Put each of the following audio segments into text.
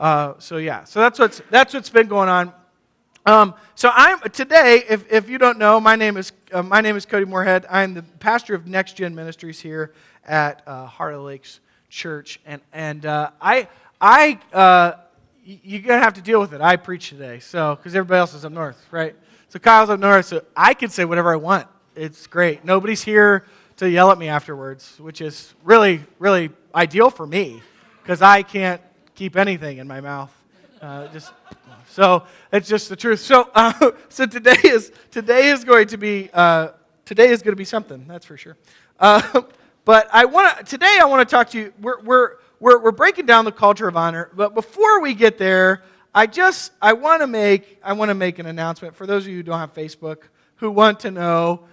So that's what's been going on. So I'm today. If you don't know, my name is Cody Morehead. I'm the pastor of Next Gen Ministries here at Heart of the Lakes Church, and you're gonna have to deal with it. I preach today, so because everybody else is up north, right? So Kyle's up north, so I can say whatever I want. It's great. Nobody's here to yell at me afterwards, which is really, really ideal for me because I can't keep anything in my mouth. So it's just the truth. So today is going to be something, that's for sure. But I want to talk to you. We're breaking down the culture of honor, but before we get there, I want to make an announcement for those of you who don't have Facebook who want to know.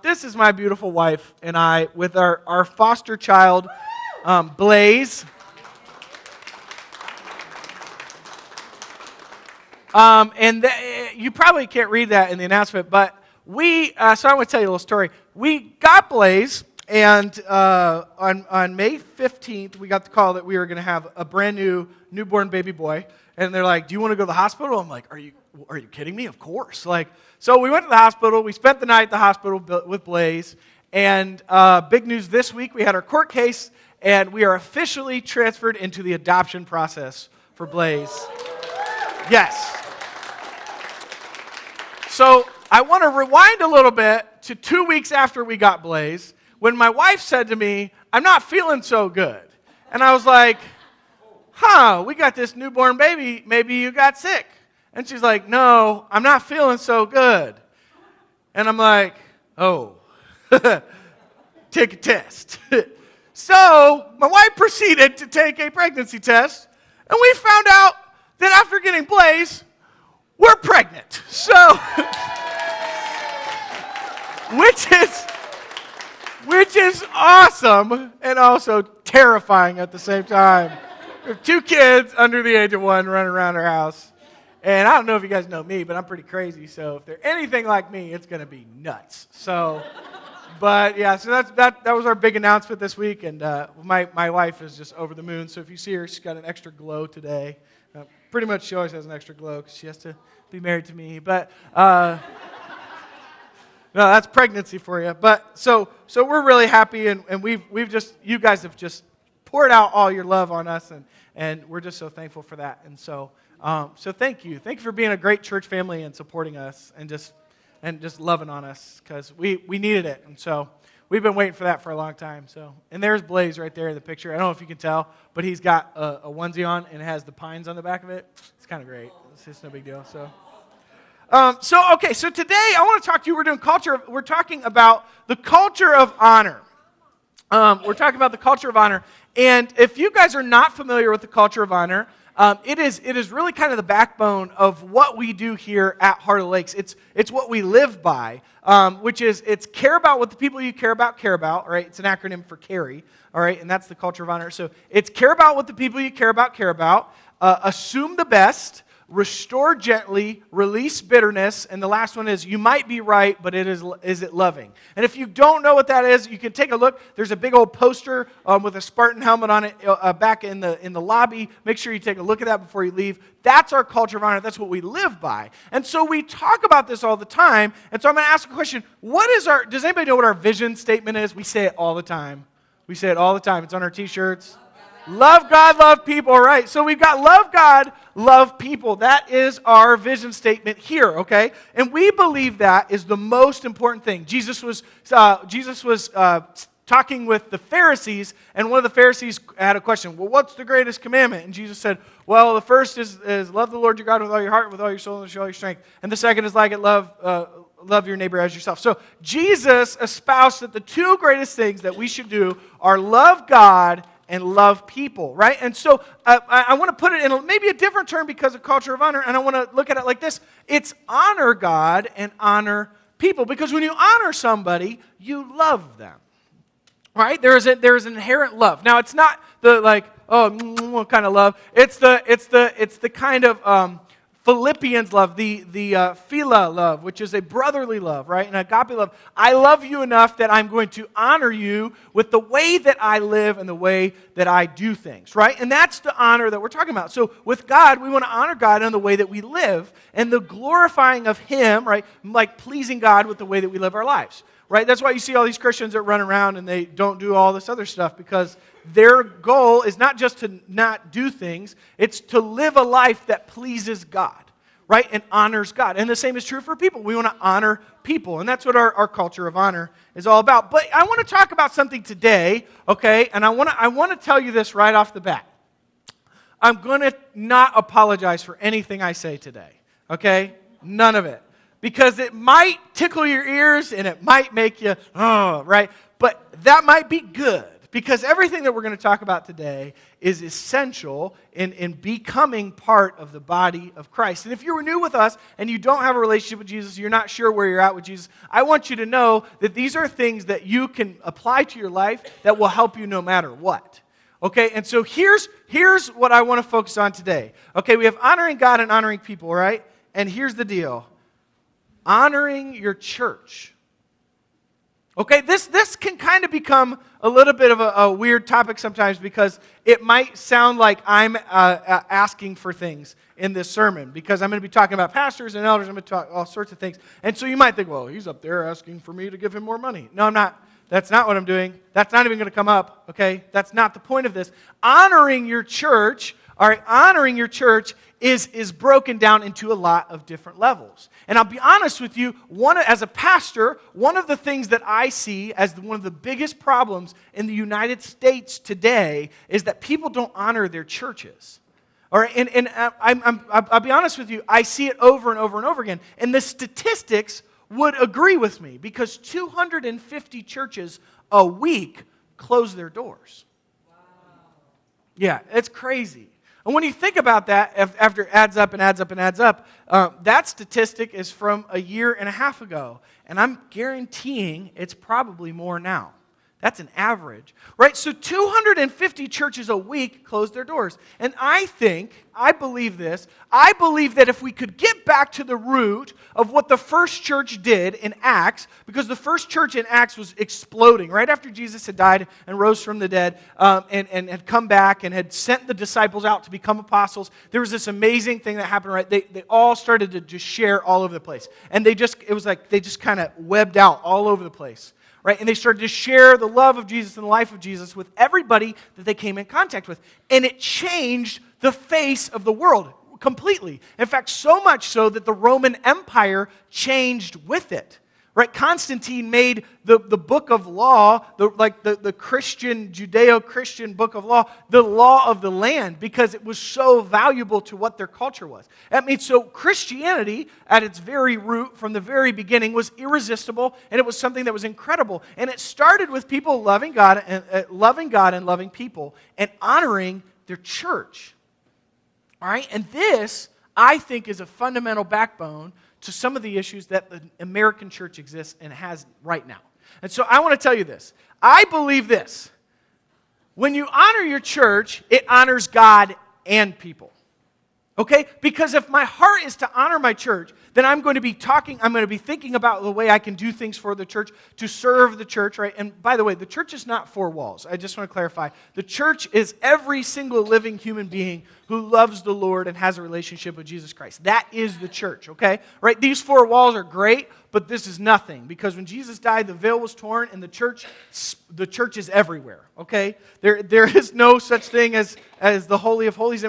This is my beautiful wife and I with our foster child, Blaze. You probably can't read that in the announcement, but so I want to tell you a little story. We got Blaze, and on May 15th, we got the call that we were going to have a brand new newborn baby boy, and they're like, "Do you want to go to the hospital?" I'm like, "Are you kidding me? Of course!" So we went to the hospital. We spent the night at the hospital with Blaze, and big news this week: we had our court case, and we are officially transferred into the adoption process for Blaze. Yes. So I want to rewind a little bit to 2 weeks after we got Blaze, when my wife said to me, "I'm not feeling so good." And I was like, we got this newborn baby, maybe you got sick. And she's like, "No, I'm not feeling so good." And I'm like, "Oh, take a test." So my wife proceeded to take a pregnancy test, and we found out that after getting Blaze, we're pregnant. So, which is awesome and also terrifying at the same time. We have 2 kids under the age of 1 running around our house. And I don't know if you guys know me, but I'm pretty crazy. So if they're anything like me, it's going to be nuts. So, but yeah, so that was our big announcement this week. And my wife is just over the moon. So if you see her, she's got an extra glow today. Pretty much she always has an extra glow because she has to be married to me. But no, that's pregnancy for you. But so we're really happy, and you guys have just poured out all your love on us, and we're just so thankful for that. And so thank you for being a great church family and supporting us and just loving on us because we needed it. And so we've been waiting for that for a long time. So, and there's Blaze right there in the picture. I don't know if you can tell, but he's got a onesie on and it has the pines on the back of it. It's kind of great. It's just no big deal. So today I want to talk to you. We're talking about the culture of honor. We're talking about the culture of honor. And if you guys are not familiar with the culture of honor, it is really kind of the backbone of what we do here at Heart of the Lakes. It's what we live by, which is it's care about what the people you care about, right? It's an acronym for CARE, all right? And that's the culture of honor. So it's care about what the people you care about, assume the best, restore gently, release bitterness, and the last one is you might be right, but is it loving? And if you don't know what that is, you can take a look. There's a big old poster with a Spartan helmet on it back in the lobby. Make sure you take a look at that before you leave. That's our culture of honor. That's what we live by. And so we talk about this all the time. And so I'm going to ask a question. Does anybody know what our vision statement is? We say it all the time. It's on our t-shirts. Love God, love people, right? So we've got love God, love people. That is our vision statement here, okay? And we believe that is the most important thing. Jesus was talking with the Pharisees, and one of the Pharisees had a question. Well, what's the greatest commandment? And Jesus said, well, the first is love the Lord your God with all your heart, with all your soul, and with all your strength. And the second is like it, love your neighbor as yourself. So Jesus espoused that the 2 greatest things that we should do are love God and love people, right? And so I want to put it in maybe a different term because of culture of honor, and I want to look at it like this. It's honor God and honor people, because when you honor somebody, you love them, right? There is an inherent love. Now, it's not the what kind of love. It's the kind of Philippians love, the philia love, which is a brotherly love, right? And agape love. I love you enough that I'm going to honor you with the way that I live and the way that I do things, right? And that's the honor that we're talking about. So with God, we want to honor God in the way that we live and the glorifying of Him, right? Like pleasing God with the way that we live our lives, right? That's why you see all these Christians that run around and they don't do all this other stuff, because their goal is not just to not do things, it's to live a life that pleases God, right? And honors God. And the same is true for people. We want to honor people. And that's what our culture of honor is all about. But I want to talk about something today, okay? And I want to tell you this right off the bat. I'm going to not apologize for anything I say today, okay? None of it. Because it might tickle your ears and it might make you, oh, right? But that might be good. Because everything that we're going to talk about today is essential in becoming part of the body of Christ. And if you're new with us and you don't have a relationship with Jesus, you're not sure where you're at with Jesus, I want you to know that these are things that you can apply to your life that will help you no matter what. Okay, and so here's what I want to focus on today. Okay, we have honoring God and honoring people, right? And here's the deal. Honoring your church. Okay, this can kind of become a little bit of a weird topic sometimes, because it might sound like I'm asking for things in this sermon, because I'm going to be talking about pastors and elders. I'm going to talk all sorts of things. And so you might think, well, he's up there asking for me to give him more money. No, I'm not. That's not what I'm doing. That's not even going to come up, okay? That's not the point of this. Honoring your church, all right, honoring your church is broken down into a lot of different levels. And I'll be honest with you, as a pastor, one of the things that I see as one of the biggest problems in the United States today is that people don't honor their churches. All right, and I'll be honest with you, I see it over and over and over again. And the statistics would agree with me, because 250 churches a week close their doors. Wow. Yeah, it's crazy. And when you think about that, after it adds up and adds up and adds up, that statistic is from a year and a half ago. And I'm guaranteeing it's probably more now. That's an average, right? So 250 churches a week close their doors. And I believe this, I believe that if we could get back to the root of what the first church did in Acts, because the first church in Acts was exploding right after Jesus had died and rose from the dead, and had come back and had sent the disciples out to become apostles. There was this amazing thing that happened, right? They all started to just share all over the place. And it was like they just kind of webbed out all over the place. Right? And they started to share the love of Jesus and the life of Jesus with everybody that they came in contact with. And it changed the face of the world completely. In fact, so much so that the Roman Empire changed with it. Right? Constantine made the book of law, the Christian, Judeo-Christian book of the law of the land, because it was so valuable to what their culture was. That means, so Christianity, at its very root, from the very beginning, was irresistible, and it was something that was incredible. And it started with people loving God and loving people, and honoring their church. All right? And this, I think, is a fundamental backbone to some of the issues that the American church exists and has right now. And so I want to tell you this. I believe this. When you honor your church, it honors God and people. Okay? Because if my heart is to honor my church, then I'm going to be thinking about the way I can do things for the church, to serve the church, right? And by the way, the church is not four walls. I just want to clarify. The church is every single living human being who loves the Lord and has a relationship with Jesus Christ. That is the church, okay? Right? These four walls are great, but this is nothing. Because when Jesus died, the veil was torn, and the church is everywhere, okay? There is no such thing as the Holy of Holies.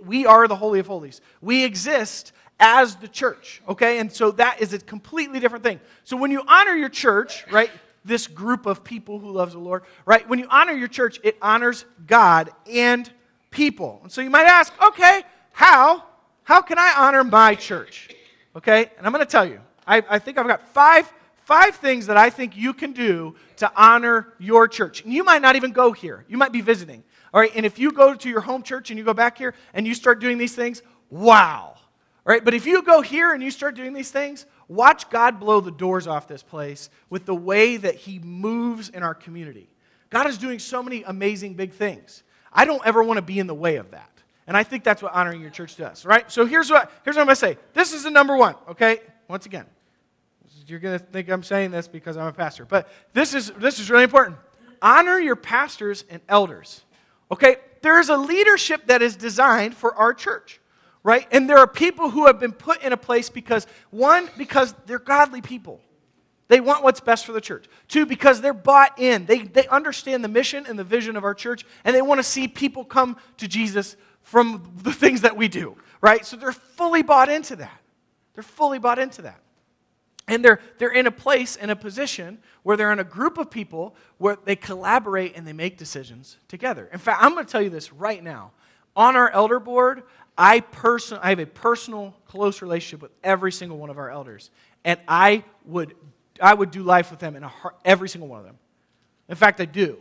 We are the Holy of Holies. We exist as the church, okay? And so that is a completely different thing. So when you honor your church, right, this group of people who loves the Lord, right, when you honor your church, it honors God and people. And so you might ask, okay, how can I honor my church? Okay, and I'm going to tell you. I think I've got five things that I think you can do to honor your church. And you might not even go here. You might be visiting. All right, and if you go to your home church and you go back here and you start doing these things, wow. All right, but if you go here and you start doing these things, watch God blow the doors off this place with the way that He moves in our community. God is doing so many amazing big things. I don't ever want to be in the way of that. And I think that's what honoring your church does, right? So here's what I'm going to say. This is the number one, okay? Once again, you're going to think I'm saying this because I'm a pastor, but this is really important. Honor your pastors and elders, okay? There is a leadership that is designed for our church, right? And there are people who have been put in a place because they're godly people. They want what's best for the church. 2, because they're bought in. They understand the mission and the vision of our church, and they want to see people come to Jesus from the things that we do, right? So they're fully bought into that. They're fully bought into that. And they're in a place, in a position, where they're in a group of people where they collaborate and they make decisions together. In fact, I'm going to tell you this right now. On our elder board, I have a personal, close relationship with every single one of our elders. And I would do life with them every single one of them. In fact, I do.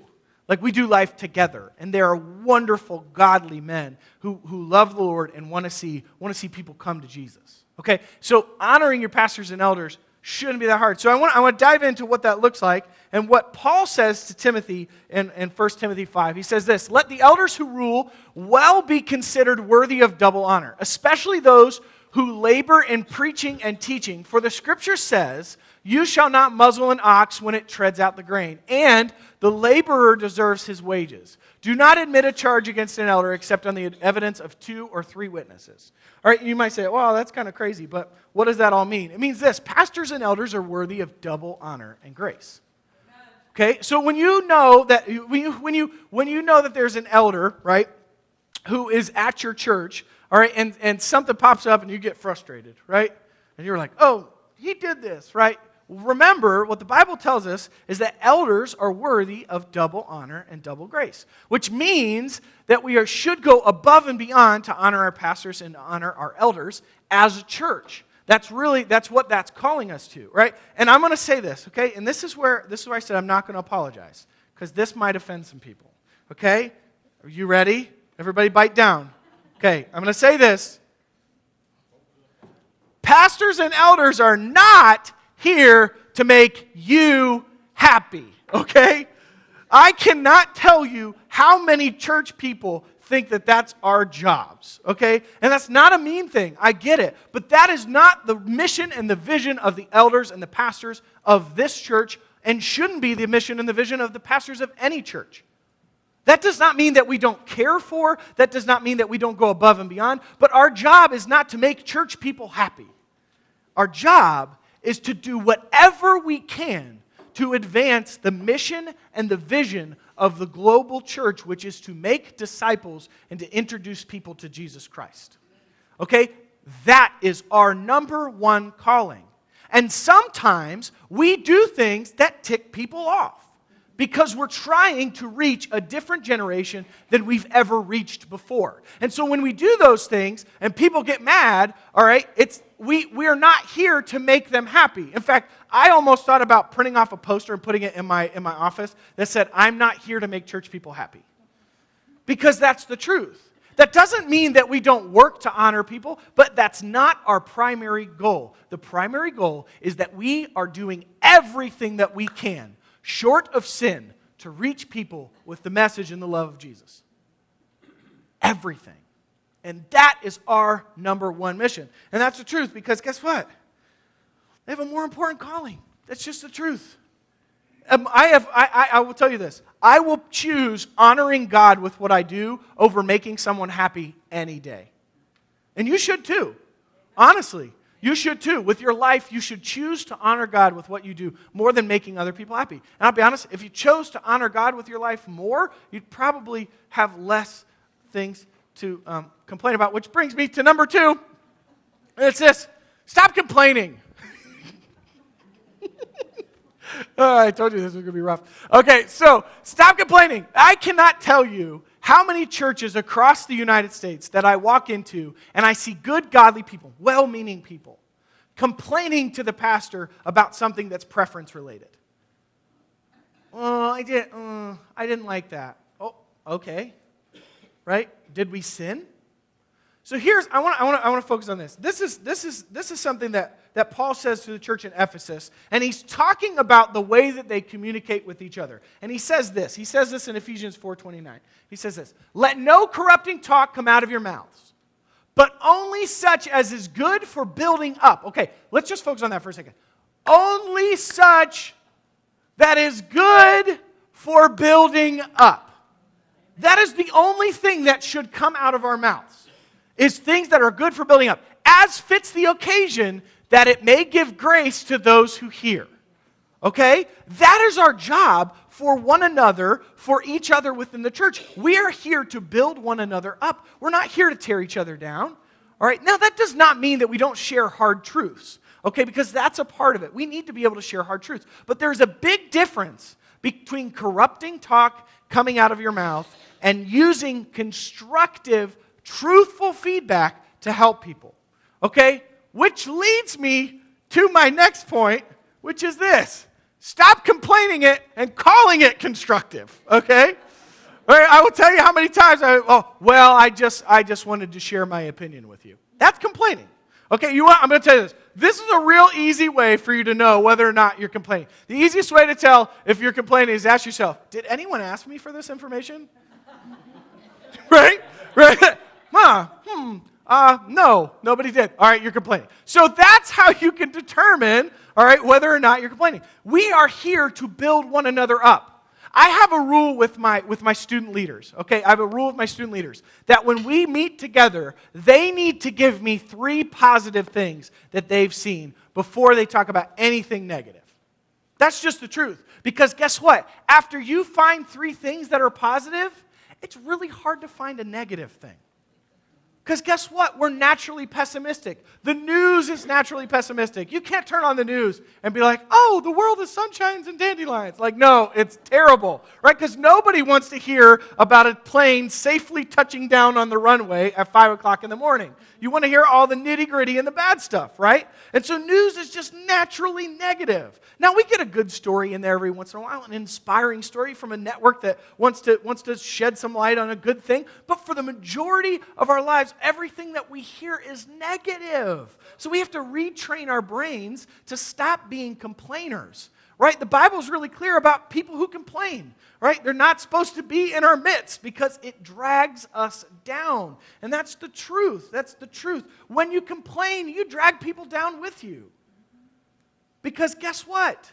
Like, we do life together. And they are wonderful, godly men who love the Lord and want to see people come to Jesus. Okay? So honoring your pastors and elders shouldn't be that hard. So I want to dive into what that looks like and what Paul says to Timothy in 1 Timothy 5. He says this, "Let the elders who rule well be considered worthy of double honor, especially those who labor in preaching and teaching. For the Scripture says, 'You shall not muzzle an ox when it treads out the grain,' and the laborer deserves his wages. Do not admit a charge against an elder except on the evidence of 2 or 3 witnesses." All right, you might say, well, that's kind of crazy, but what does that all mean? It means this: pastors and elders are worthy of double honor and grace. Okay, so when you know that there's an elder, right, who is at your church, all right, and something pops up and you get frustrated, right? And you're like, oh, he did this, right? Remember, what the Bible tells us is that elders are worthy of double honor and double grace, which means that we should go above and beyond to honor our pastors and to honor our elders as a church. That's what that's calling us to, right? And I'm going to say this, okay? And this is where I said I'm not going to apologize, because this might offend some people, okay? Are you ready? Everybody bite down. Okay, I'm going to say this. Pastors and elders are not here to make you happy, okay? I cannot tell you how many church people think that that's our jobs, okay? And that's not a mean thing. I get it. But that is not the mission and the vision of the elders and the pastors of this church, and shouldn't be the mission and the vision of the pastors of any church. That does not mean that we don't care for, that does not mean that we don't go above and beyond, but our job is not to make church people happy. Our job is to do whatever we can to advance the mission and the vision of the global church, which is to make disciples and to introduce people to Jesus Christ. Okay? That is our number one calling. And sometimes we do things that tick people off because we're trying to reach a different generation than we've ever reached before. And so when we do those things and people get mad, all right, we are not here to make them happy. In fact, I almost thought about printing off a poster and putting it in my office that said, "I'm not here to make church people happy." Because that's the truth. That doesn't mean that we don't work to honor people, but that's not our primary goal. The primary goal is that we are doing everything that we can, short of sin, to reach people with the message and the love of Jesus. Everything. And that is our number one mission. And that's the truth, because guess what? They have a more important calling. That's just the truth. I will tell you this. I will choose honoring God with what I do over making someone happy any day. And you should too. Honestly. You should too. With your life, you should choose to honor God with what you do more than making other people happy. And I'll be honest, if you chose to honor God with your life more, you'd probably have less things to complain about, which brings me to number 2. And it's this: stop complaining. Oh, I told you this was going to be rough. Okay, so stop complaining. I cannot tell you how many churches across the United States that I walk into and I see good, godly people, well-meaning people, complaining to the pastor about something that's preference-related. Oh, I didn't like that. Oh, okay. Right? Did we sin? So I want to focus on this. This is something that Paul says to the church in Ephesus, and he's talking about the way that they communicate with each other. And he says this. He says this in Ephesians 4:29. He says this: "Let no corrupting talk come out of your mouths, but only such as is good for building up." Okay, let's just focus on that for a second. Only such that is good for building up. That is the only thing that should come out of our mouths, is things that are good for building up, as fits the occasion, that it may give grace to those who hear. Okay? That is our job for one another, for each other within the church. We are here to build one another up. We're not here to tear each other down. All right? Now, that does not mean that we don't share hard truths. Okay? Because that's a part of it. We need to be able to share hard truths. But there's a big difference between corrupting talk coming out of your mouth and using constructive, truthful feedback to help people. Okay? Which leads me to my next point, which is this: stop complaining it and calling it constructive. Okay? All right, I will tell you how many times I just wanted to share my opinion with you. That's complaining. Okay, I'm going to tell you this. This is a real easy way for you to know whether or not you're complaining. The easiest way to tell if you're complaining is ask yourself, did anyone ask me for this information? Right? No, nobody did. All right, you're complaining. So that's how you can determine, all right, whether or not you're complaining. We are here to build one another up. I have a rule with my student leaders, okay? I have a rule with my student leaders that when we meet together, they need to give me 3 positive things that they've seen before they talk about anything negative. That's just the truth. Because guess what? After you find 3 things that are positive, it's really hard to find a negative thing. Because guess what? We're naturally pessimistic. The news is naturally pessimistic. You can't turn on the news and be like, oh, the world is sunshines and dandelions. Like, no, it's terrible, right? Because nobody wants to hear about a plane safely touching down on the runway at 5 o'clock in the morning. You want to hear all the nitty-gritty and the bad stuff, right? And so news is just naturally negative. Now, we get a good story in there every once in a while, an inspiring story from a network that wants to shed some light on a good thing. But for the majority of our lives, everything that we hear is negative. So we have to retrain our brains to stop being complainers, right? The Bible's really clear about people who complain, right? They're not supposed to be in our midst because it drags us down. And that's the truth. That's the truth. When you complain, you drag people down with you. Because guess what?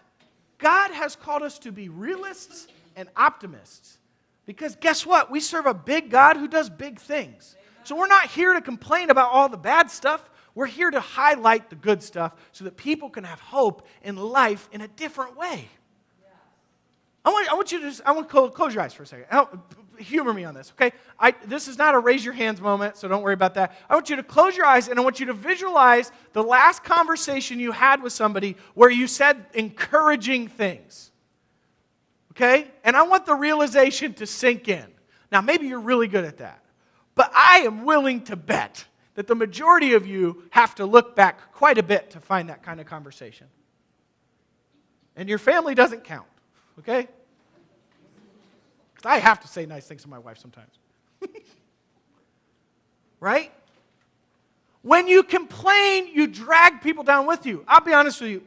God has called us to be realists and optimists. Because guess what? We serve a big God who does big things. So we're not here to complain about all the bad stuff. We're here to highlight the good stuff so that people can have hope in life in a different way. I want to close your eyes for a second. Humor me on this, okay? This is not a raise your hands moment, so don't worry about that. I want you to close your eyes, and I want you to visualize the last conversation you had with somebody where you said encouraging things, okay? And I want the realization to sink in. Now, maybe you're really good at that, but I am willing to bet that the majority of you have to look back quite a bit to find that kind of conversation. And your family doesn't count, okay? I have to say nice things to my wife sometimes. Right? When you complain, you drag people down with you. I'll be honest with you.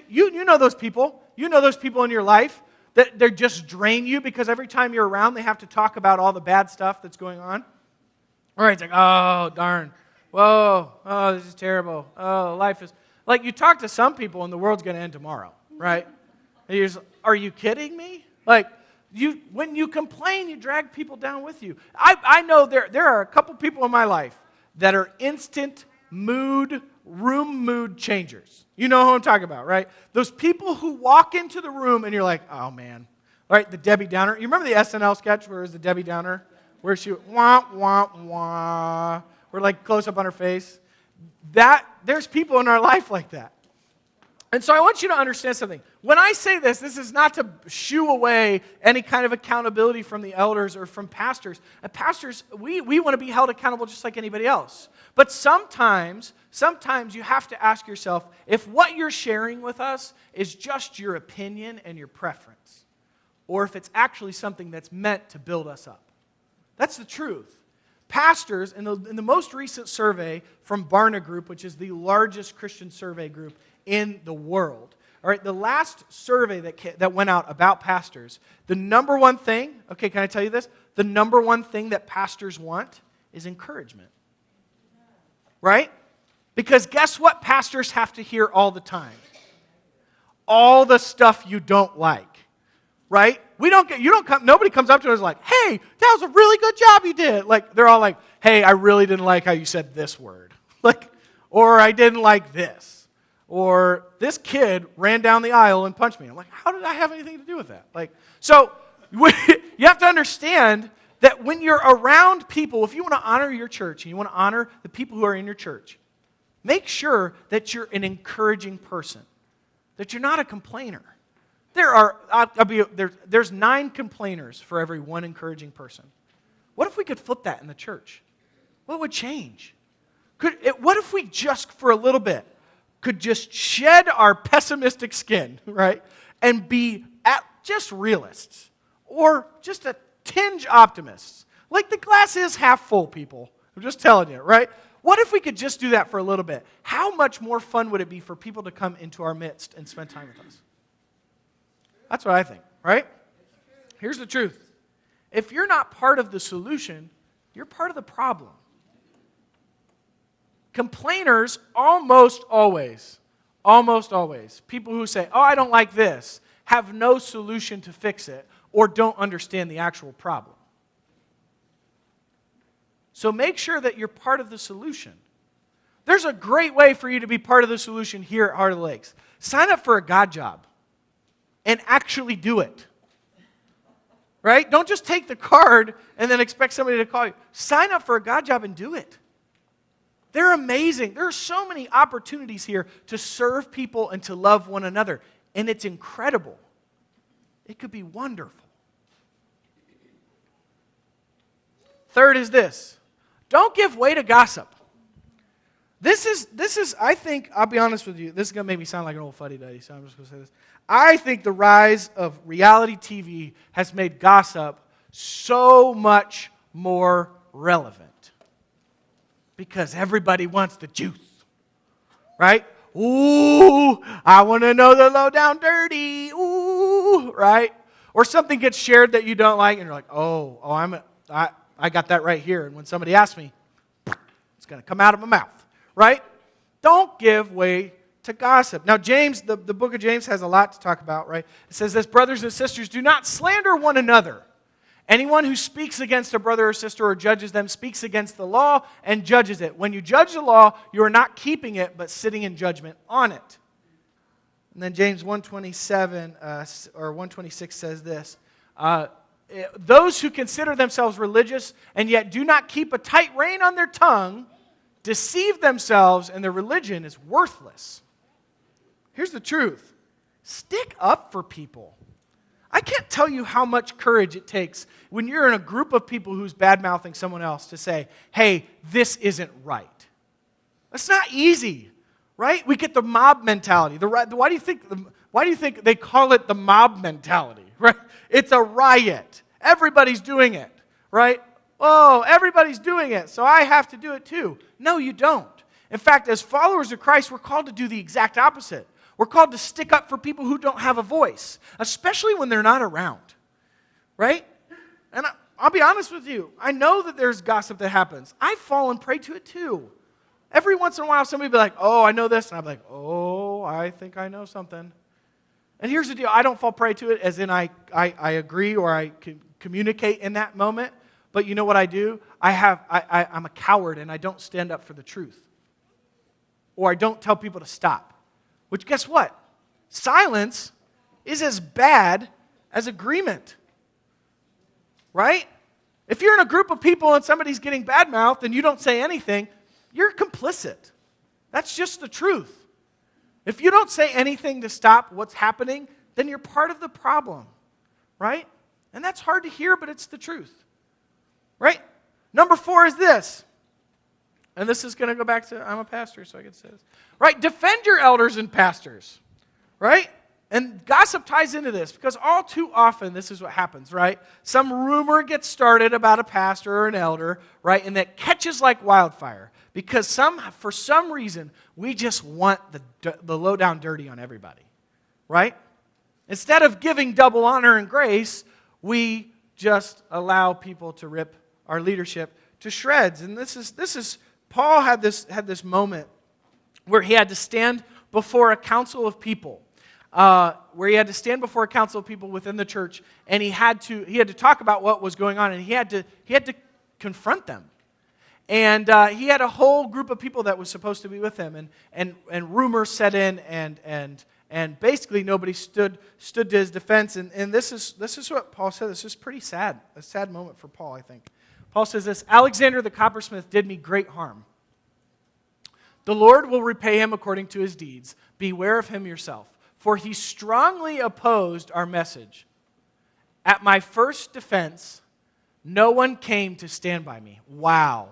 You know those people. You know those people in your life that they just drain you because every time you're around, they have to talk about all the bad stuff that's going on. All right, it's like, oh, darn. Whoa, oh, this is terrible. Oh, life is... Like, you talk to some people and the world's going to end tomorrow, right? And you're just, are you kidding me? Like, when you complain, you drag people down with you. I know there are a couple people in my life that are instant room mood changers. You know who I'm talking about, right? Those people who walk into the room and you're like, oh man. All right, the Debbie Downer. You remember the SNL sketch where it was the Debbie Downer? Where she wah, wah, wah. We're like close up on her face. There's people in our life like that. And so I want you to understand something. When I say this is not to shoo away any kind of accountability from the elders or from pastors. Pastors, we want to be held accountable just like anybody else. But sometimes you have to ask yourself if what you're sharing with us is just your opinion and your preference, or if it's actually something that's meant to build us up. That's the truth. pastors, in the most recent survey from Barna Group, which is the largest Christian survey group in the world, all right, the last survey that went out about pastors, the number one thing, okay, can I tell you this? The number one thing that pastors want is encouragement. Right? Because guess what pastors have to hear all the time? All the stuff you don't like. Right? Nobody comes up to us and is like, hey, that was a really good job you did. Like, they're all like, hey, I really didn't like how you said this word. Like, or I didn't like this. Or this kid ran down the aisle and punched me. I'm like, how did I have anything to do with that? Like, so you have to understand that when you're around people, if you want to honor your church and you want to honor the people who are in your church, make sure that you're an encouraging person, that you're not a complainer. There's 9 complainers for every 1 encouraging person. What if we could flip that in the church? What would change? What if we just, for a little bit, could just shed our pessimistic skin, right, and be just realists, or just a tinge optimists? Like, the glass is half full, people. I'm just telling you, right? What if we could just do that for a little bit? How much more fun would it be for people to come into our midst and spend time with us? That's what I think, right? Here's the truth. If you're not part of the solution, you're part of the problem. Complainers almost always, people who say, oh, I don't like this, have no solution to fix it or don't understand the actual problem. So make sure that you're part of the solution. There's a great way for you to be part of the solution here at Heart of the Lakes. Sign up for a God job and actually do it. Right? Don't just take the card and then expect somebody to call you. Sign up for a God job and do it. They're amazing. There are so many opportunities here to serve people and to love one another. And it's incredible. It could be wonderful. Third is this. Don't give way to gossip. This is, I think, I'll be honest with you, this is going to make me sound like an old fuddy-duddy, so I'm just going to say this. I think the rise of reality TV has made gossip so much more relevant. Because everybody wants the juice. Right? Ooh, I want to know the low down dirty. Ooh, right? Or something gets shared that you don't like, and you're like, I got that right here. And when somebody asks me, it's going to come out of my mouth. Right? Don't give way to gossip. Now, James, the book of James has a lot to talk about, right? It says this, brothers and sisters, do not slander one another. Anyone who speaks against a brother or sister or judges them speaks against the law and judges it. When you judge the law, you are not keeping it, but sitting in judgment on it. And then James 1:27 or 1:26 says this, those who consider themselves religious and yet do not keep a tight rein on their tongue deceive themselves, and their religion is worthless. Here's the truth. Stick up for people. I can't tell you how much courage it takes when you're in a group of people who's bad-mouthing someone else to say, hey, this isn't right. That's not easy, right? We get the mob mentality. Why do you think they call it the mob mentality, right? It's a riot. Everybody's doing it, right? Oh, everybody's doing it, so I have to do it too. No, you don't. In fact, as followers of Christ, we're called to do the exact opposite. We're called to stick up for people who don't have a voice, especially when they're not around, right? And I'll be honest with you. I know that there's gossip that happens. I fall and prey to it too. Every once in a while, somebody will be like, oh, I know this. And I'm like, oh, I think I know something. And here's the deal. I don't fall prey to it as in I agree or I communicate in that moment. But you know what I do? I'm a coward and I don't stand up for the truth. Or I don't tell people to stop. Which, guess what? Silence is as bad as agreement. Right? If you're in a group of people and somebody's getting bad-mouthed and you don't say anything, you're complicit. That's just the truth. If you don't say anything to stop what's happening, then you're part of the problem. Right? And that's hard to hear, but it's the truth. Right? Number 4 is this. And this is going to go back to, I'm a pastor, so I can say this. Right? Defend your elders and pastors. Right? And gossip ties into this because all too often this is what happens, right? Some rumor gets started about a pastor or an elder, right? And that catches like wildfire because for some reason we just want the low down dirty on everybody, right? Instead of giving double honor and grace, we just allow people to rip our leadership to shreds. And this is Paul had this moment where he had to stand before a council of people. Where he had to stand before a council of people within the church, and he had to talk about what was going on, and he had to confront them. And he had a whole group of people that was supposed to be with him, and rumors set in, and basically nobody stood to his defense. And this is what Paul said. This is pretty sad, a sad moment for Paul, I think. Paul says this: Alexander the coppersmith did me great harm. The Lord will repay him according to his deeds. Beware of him yourself. For he strongly opposed our message. At my first defense, no one came to stand by me. Wow.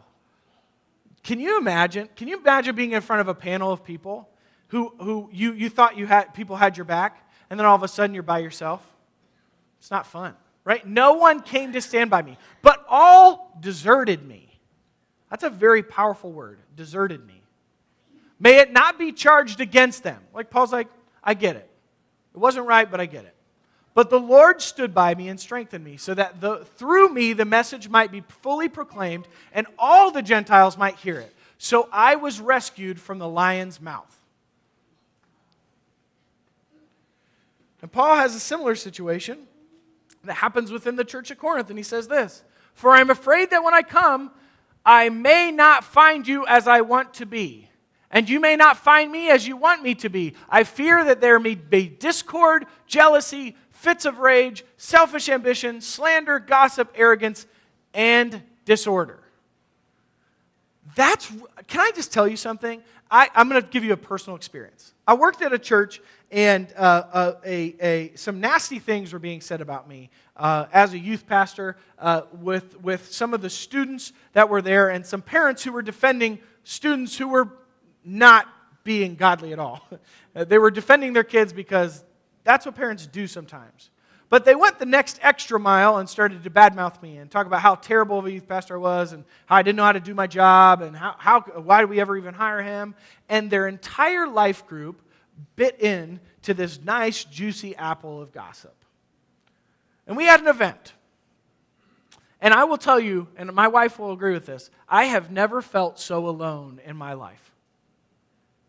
Can you imagine? Can you imagine being in front of a panel of people who you thought people had your back, and then all of a sudden you're by yourself? It's not fun, right? No one came to stand by me, but all deserted me. That's a very powerful word, deserted me. May it not be charged against them. Like Paul's like, I get it. It wasn't right, but I get it. But the Lord stood by me and strengthened me, so that through me the message might be fully proclaimed, and all the Gentiles might hear it. So I was rescued from the lion's mouth. And Paul has a similar situation that happens within the church of Corinth, and he says this: For I am afraid that when I come, I may not find you as I want to be, and you may not find me as you want me to be. I fear that there may be discord, jealousy, fits of rage, selfish ambition, slander, gossip, arrogance, and disorder. Can I just tell you something? I'm going to give you a personal experience. I worked at a church, and some nasty things were being said about me as a youth pastor with some of the students that were there, and some parents who were defending students who were not being godly at all. They were defending their kids because that's what parents do sometimes. But they went the next extra mile and started to badmouth me and talk about how terrible of a youth pastor I was and how I didn't know how to do my job and why did we ever even hire him. And their entire life group bit into this nice, juicy apple of gossip. And we had an event. And I will tell you, and my wife will agree with this, I have never felt so alone in my life.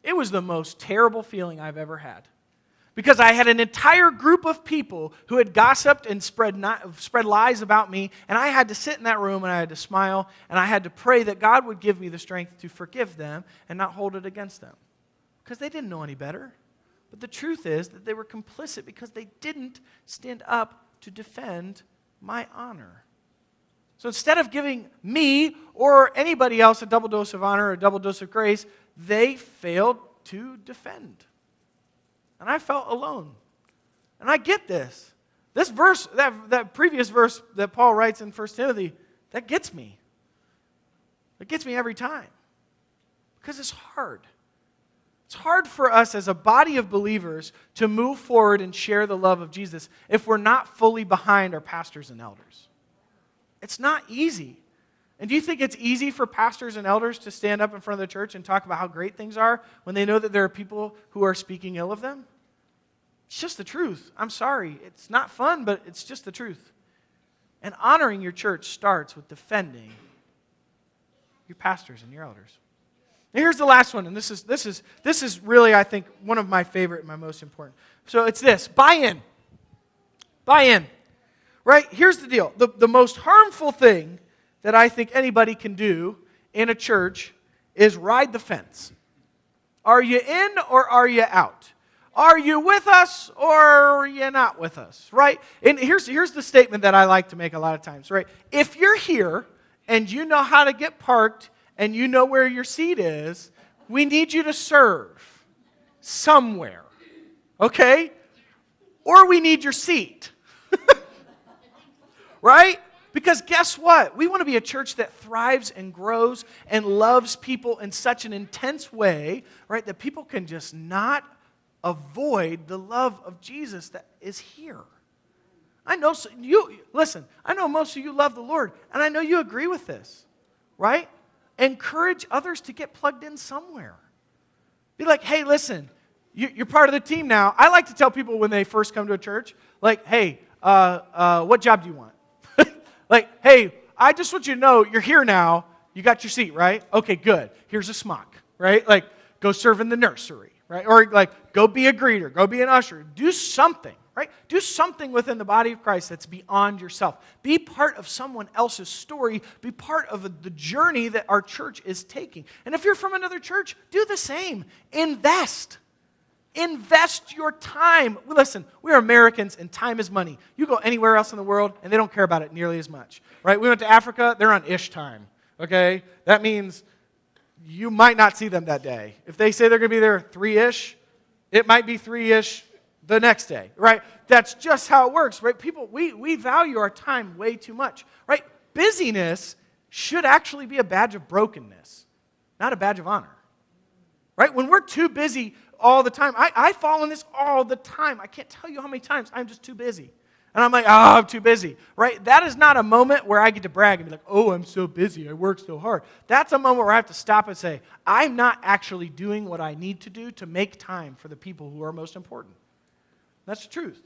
It was the most terrible feeling I've ever had. Because I had an entire group of people who had gossiped and spread lies about me, and I had to sit in that room and I had to smile, and I had to pray that God would give me the strength to forgive them and not hold it against them. Because they didn't know any better. But the truth is that they were complicit because they didn't stand up to defend my honor. So instead of giving me or anybody else a double dose of honor or a double dose of grace, they failed to defend. And I felt alone. And I get this. This verse, that previous verse that Paul writes in 1 Timothy, that gets me. It gets me every time. Because it's hard. It's hard for us as a body of believers to move forward and share the love of Jesus if we're not fully behind our pastors and elders. It's not easy. And do you think it's easy for pastors and elders to stand up in front of the church and talk about how great things are when they know that there are people who are speaking ill of them? It's just the truth. I'm sorry. It's not fun, but it's just the truth. And honoring your church starts with defending your pastors and your elders. And here's the last one, and this is really, I think, one of my favorite and my most important. So it's this: buy in. Buy in. Right? Here's the deal. The most harmful thing that I think anybody can do in a church is ride the fence. Are you in or are you out? Are you with us or are you not with us? Right? And here's the statement that I like to make a lot of times, right? If you're here and you know how to get parked and you know where your seat is, we need you to serve somewhere. Okay? Or we need your seat. Right? Because guess what? We want to be a church that thrives and grows and loves people in such an intense way, right, that people can just not avoid the love of Jesus that is here. I know I know most of you love the Lord, and I know you agree with this, right? Encourage others to get plugged in somewhere. Be like, hey, listen, you're part of the team now. I like to tell people when they first come to a church, like, hey, what job do you want? Like, hey, I just want you to know you're here now. You got your seat, right? Okay, good. Here's a smock, right? Like, go serve in the nursery, right? Or like, go be a greeter, go be an usher. Do something, right? Do something within the body of Christ that's beyond yourself. Be part of someone else's story. Be part of the journey that our church is taking. And if you're from another church, do the same. Invest. Invest your time. Listen, we are Americans and time is money. You go anywhere else in the world and they don't care about it nearly as much, right? We went to Africa, they're on ish time, okay? That means you might not see them that day. If they say they're going to be there 3-ish, it might be 3-ish the next day, right? That's just how it works, right? People, we value our time way too much, right? Busyness should actually be a badge of brokenness, not a badge of honor, right? When we're too busy all the time, I fall in this all the time. I can't tell you how many times I'm just too busy. And I'm like, I'm too busy, right? That is not a moment where I get to brag and be like, oh, I'm so busy, I work so hard. That's a moment where I have to stop and say, I'm not actually doing what I need to do to make time for the people who are most important. That's the truth,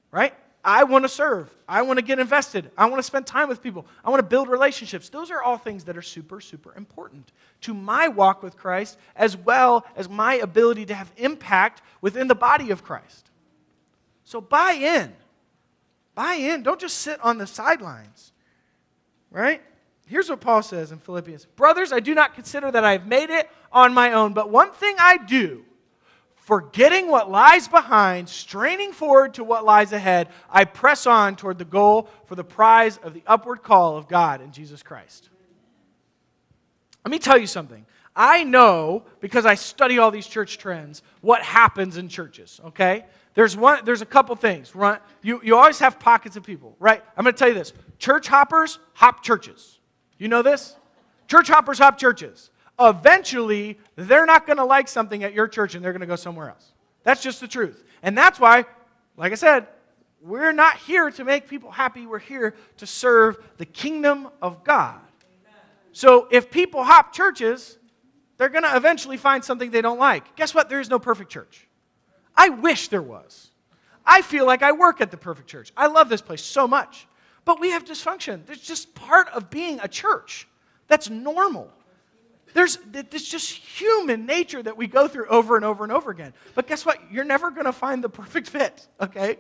right? I want to serve. I want to get invested. I want to spend time with people. I want to build relationships. Those are all things that are super, super important to my walk with Christ, as well as my ability to have impact within the body of Christ. So buy in. Buy in. Don't just sit on the sidelines, right? Here's what Paul says in Philippians. Brothers, I do not consider that I have made it on my own, but one thing I do, forgetting what lies behind, straining forward to what lies ahead, I press on toward the goal for the prize of the upward call of God in Jesus Christ. Let me tell you something. I know, because I study all these church trends, what happens in churches, okay? There's a couple things. Right? You always have pockets of people, right? I'm going to tell you this. Church hoppers hop churches. You know this? Church hoppers hop churches. Eventually, they're not going to like something at your church and they're going to go somewhere else. That's just the truth. And that's why, like I said, we're not here to make people happy. We're here to serve the kingdom of God. So if people hop churches, they're going to eventually find something they don't like. Guess what? There is no perfect church. I wish there was. I feel like I work at the perfect church. I love this place so much. But we have dysfunction. It's just part of being a church. That's normal. There's just human nature that we go through over and over and over again. But guess what? You're never going to find the perfect fit, okay?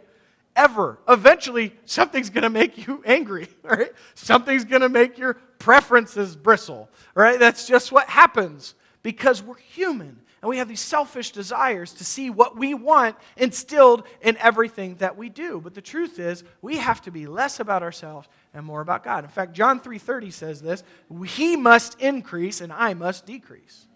Ever. Eventually, something's going to make you angry, right? Something's going to make your preferences bristle, right? That's just what happens because we're human. And we have these selfish desires to see what we want instilled in everything that we do. But the truth is, we have to be less about ourselves and more about God. In fact, John 3:30 says this, He must increase and I must decrease.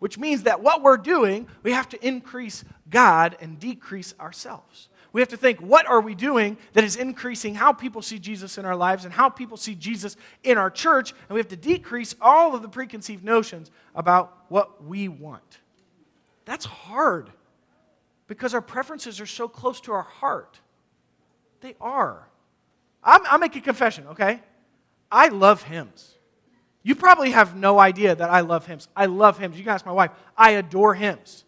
Which means that what we're doing, we have to increase God and decrease ourselves. We have to think, what are we doing that is increasing how people see Jesus in our lives and how people see Jesus in our church? And we have to decrease all of the preconceived notions about what we want. That's hard because our preferences are so close to our heart. They are. I'll make a confession, okay? I love hymns. You probably have no idea that I love hymns. I love hymns. You can ask my wife. I adore hymns.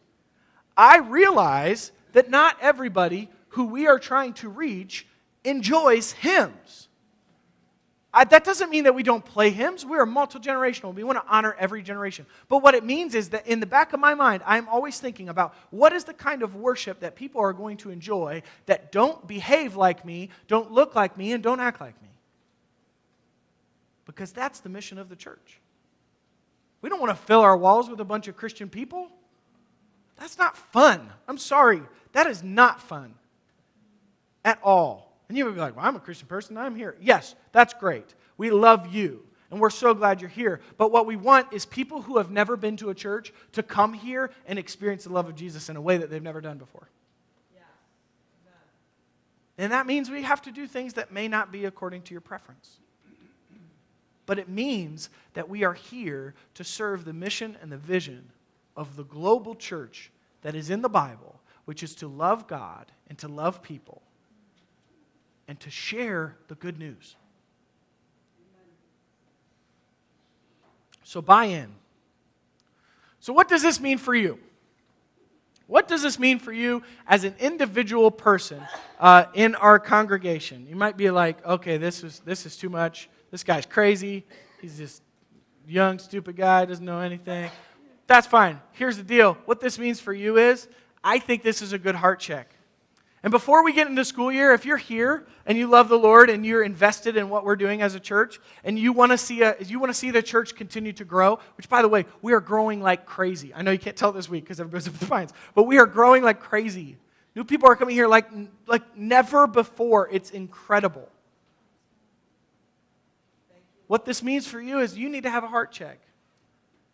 I realize that not everybody who we are trying to reach enjoys hymns. That doesn't mean that we don't play hymns. We are multi-generational. We want to honor every generation. But what it means is that in the back of my mind, I'm always thinking about what is the kind of worship that people are going to enjoy that don't behave like me, don't look like me, and don't act like me. Because that's the mission of the church. We don't want to fill our walls with a bunch of Christian people. That's not fun. I'm sorry. That is not fun. At all. And you would be like, well, I'm a Christian person, I'm here. Yes, that's great. We love you, and we're so glad you're here. But what we want is people who have never been to a church to come here and experience the love of Jesus in a way that they've never done before. Yeah. And that means we have to do things that may not be according to your preference. But it means that we are here to serve the mission and the vision of the global church that is in the Bible, which is to love God and to love people and to share the good news. So buy in. So what does this mean for you? What does this mean for you as an individual person in our congregation? You might be like, okay, this is too much. This guy's crazy. He's just young, stupid guy, doesn't know anything. That's fine. Here's the deal. What this means for you is, I think this is a good heart check. And before we get into school year, if you're here and you love the Lord and you're invested in what we're doing as a church, and you want to see the church continue to grow, which, by the way, we are growing like crazy. I know you can't tell this week because everybody's up the pines, but we are growing like crazy. New people are coming here like never before. It's incredible. What this means for you is you need to have a heart check.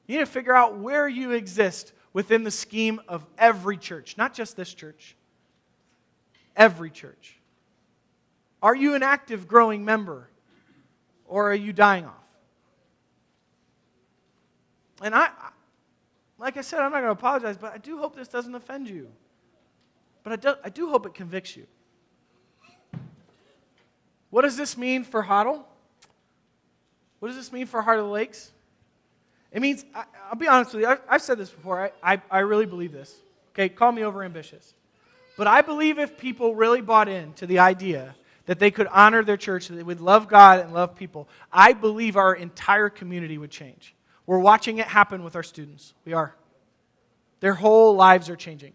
You need to figure out where you exist within the scheme of every church, not just this church. Every church. Are you an active, growing member? Or are you dying off? And like I said, I'm not going to apologize, but I do hope this doesn't offend you. But I do hope it convicts you. What does this mean for HeartO? What does this mean for Heart of the Lakes? It means, I'll be honest with you, I've said this before, I really believe this. Okay, call me overambitious. But I believe if people really bought into the idea that they could honor their church, that they would love God and love people, I believe our entire community would change. We're watching it happen with our students. We are. Their whole lives are changing,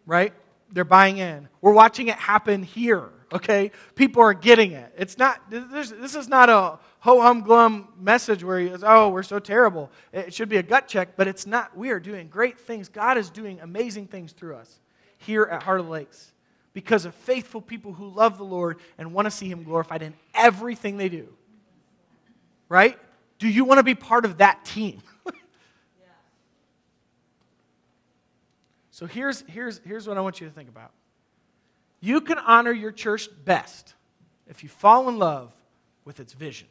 right? They're buying in. We're watching it happen here, okay? People are getting it. This is not a ho-hum-glum message where we're so terrible. It should be a gut check, but it's not. We are doing great things. God is doing amazing things through us here at Heart of the Lakes because of faithful people who love the Lord and want to see Him glorified in everything they do. Right? Do you want to be part of that team? So here's what I want you to think about. You can honor your church best if you fall in love with its vision.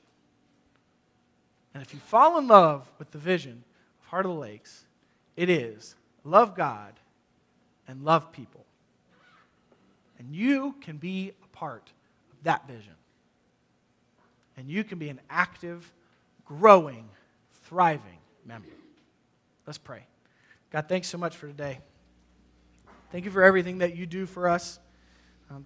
And if you fall in love with the vision of Heart of the Lakes, it is love God and love people. And you can be a part of that vision. And you can be an active, growing, thriving member. Let's pray. God, thanks so much for today. Thank you for everything that you do for us.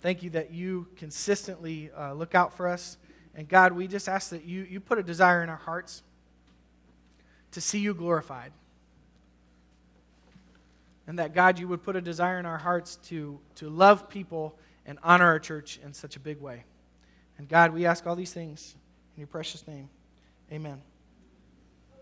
Thank you that you consistently look out for us. And God, we just ask that you put a desire in our hearts to see you glorified. And that, God, you would put a desire in our hearts to love people and honor our church in such a big way. And God, we ask all these things in your precious name. Amen.